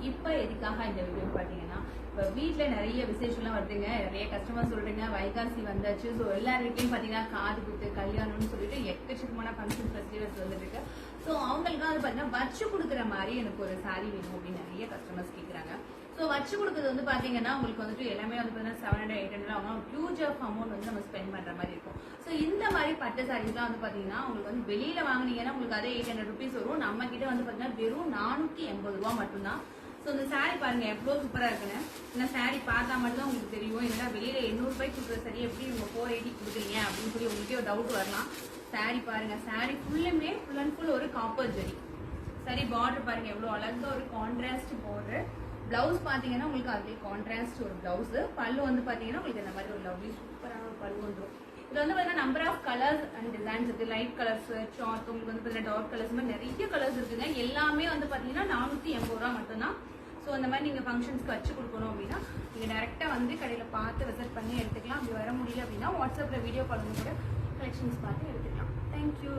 இப்போ எதுக்காக இந்த வீடியோ பார்த்தீங்கன்னா, இப்போ வீட்டில் நிறைய விசேஷம்லாம் வருதுங்க. நிறைய கஸ்டமர் சொல்றீங்க வைகாசி வந்தாச்சு. ஸோ எல்லார் வீட்லையும் பார்த்தீங்கன்னா காது குத்து கல்யாணம்னு சொல்லிட்டு எக்கச்சக்கமான ஃபங்க்ஷன் ஃபெஸ்டிவல்ஸ் வந்துட்டு இருக்கு. ஸோ அவங்களுக்கு வந்து பார்த்தீங்கன்னா வச்சு கொடுக்குற மாதிரி எனக்கு ஒரு சாரி வேணும் அப்படின்னு நிறைய கஸ்டமர்ஸ் கேட்குறாங்க. ஸோ வச்சு கொடுக்குறது வந்து பார்த்தீங்கன்னா உங்களுக்கு வந்துட்டு எல்லாமே வந்து பார்த்தீங்கன்னா 700 800 ஆகும். ஹியூஜ் ஆஃப் அமௌண்ட் வந்து நம்ம ஸ்பெண்ட் பண்ணுற மாதிரி இருக்கும். ஸோ இந்த மாதிரி பட்டு சாரீஸ்லாம் வந்து பார்த்தீங்கன்னா உங்களுக்கு வந்து வெளியில் வாங்கினீங்கன்னா உங்களுக்கு அதே 800 rupees வரும். நம்ம கிட்ட வந்து பார்த்தீங்கன்னா வெறும் 480 ரூபா மட்டும்தான். ஸோ இந்த சாரீ பாருங்க எவ்வளோ சூப்பராக இருக்குன்னு. இந்த சாரீ பார்த்தா மட்டும் தான் உங்களுக்கு தெரியும். இல்லைன்னா வெளியில 800 ரூபாய்க்கு கொடுக்குற சரி எப்படி உங்க 480 கொடுக்குறீங்க அப்படின்னு சொல்லி உங்களுக்கே ஒரு டவுட் வரலாம். சாரீ பாருங்க, சாரீ ஃபுல்லுமே ஃபுல் அண்ட் ஃபுல் ஒரு காப்பர் ஜெரி. சரி பார்டர் பாருங்க எவ்வளோ அழகா ஒரு கான்ட்ராஸ்ட் பார்டர். பிளவுஸ் பார்த்தீங்கன்னா உங்களுக்கு அதுலேயே கான்ட்ராஸ்ட் ஒரு பிளவுஸ். பல்லு வந்து பார்த்தீங்கன்னா உங்களுக்கு இந்த மாதிரி ஒரு லவ்லி சூப்பரான ஒரு பல்லு வந்துடும். இது வந்து பார்த்தீங்கன்னா number of colours and designs இருக்கு. லைட் கலர்ஸ், சார்ட், உங்களுக்கு வந்து பார்த்தீங்கன்னா டார்க் கலர்ஸ் மாதிரி நிறைய கலர்ஸ் இருக்குங்க. எல்லாமே வந்து பார்த்தீங்கன்னா 480 ரூபா மட்டும்தான். ஸோ அந்த மாதிரி நீங்கள் ஃபங்க்ஷன்ஸ்க்கு வச்சு கொடுக்கணும் அப்படின்னா நீங்கள் டேரெக்டாக வந்து கடையில் பார்த்து விசிட் பண்ணி எடுத்துக்கலாம். அப்படி வர முடியல அப்படின்னா வாட்ஸ்அப்பில் வீடியோ கால் கூட கலெக்ஷன்ஸ் பார்த்து எடுத்துக்கலாம். தேங்க்யூ.